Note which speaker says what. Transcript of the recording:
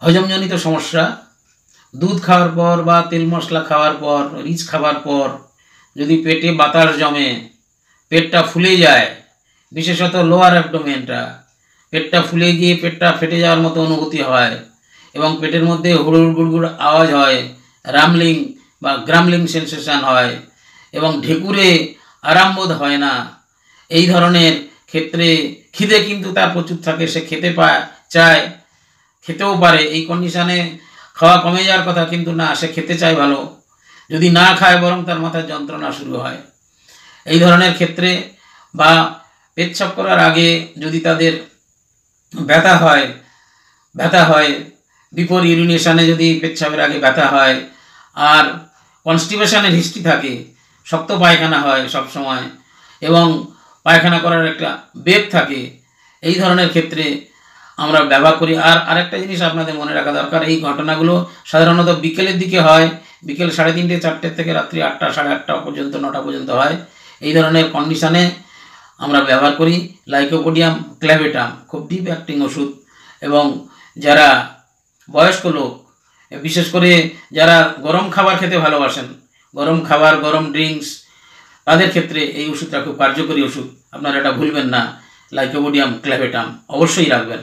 Speaker 1: হজমজনিত সমস্যা, দুধ খাওয়ার পর বা তেল মশলা খাওয়ার পর, রিচ খাওয়ার পর যদি পেটে বাতাস জমে, পেটটা ফুলে যায়, বিশেষত লোয়ার অ্যাবডোমেনটা, পেটটা ফুলে গিয়ে পেটটা ফেটে যাওয়ার মতো অনুভূতি হয় এবং পেটের মধ্যে হুড়ুর গুড়গুড় আওয়াজ হয়, রামলিং বা গ্রামলিং সেন্সেশন হয় এবং ঢেকুরে আরামবোধ হয় না, এই ধরনের ক্ষেত্রে খিদে কিন্তু তার প্রচুর থাকে, সে খেতে চায়, খেতেও পারে। এই কন্ডিশানে খাওয়া কমে যাওয়ার কথা, কিন্তু না, সে খেতে চায় ভালো, যদি না খায় বরং তার মাথায় যন্ত্রণা শুরু হয়। এই ধরনের ক্ষেত্রে বা পেচ্ছাপ করার আগে যদি তাদের ব্যথা হয়, বিফোর ইউরিনেশনে যদি পেচ্ছাপের আগে ব্যথা হয়, আর কনস্টিপেশনের হিস্ট্রি থাকে, শক্ত পায়খানা হয় সবসময় এবং পায়খানা করার একটা বেগ থাকে, এই ধরনের ক্ষেত্রে আমরা ব্যবহার করি। আর আরেকটা জিনিস আপনাদের মনে রাখা দরকার, এই ঘটনাগুলো সাধারণত বিকেলের দিকে হয়, বিকেল 3:30 4টে থেকে রাত্রি 8টা 8:30 পর্যন্ত 9টা পর্যন্ত হয়। এই ধরনের কন্ডিশানে আমরা ব্যবহার করি লাইকোপোডিয়াম ক্ল্যাভেটাম, খুব ডিপ অ্যাক্টিং ওষুধ। এবং যারা বয়স্ক লোক, বিশেষ করে যারা গরম খাবার খেতে ভালোবাসেন, গরম খাবার, গরম ড্রিঙ্কস, তাদের ক্ষেত্রে এই ওষুধটা খুব কার্যকরী ওষুধ। আপনারা এটা ভুলবেন না, লাইকোপোডিয়াম ক্ল্যাভেটাম অবশ্যই রাখবেন।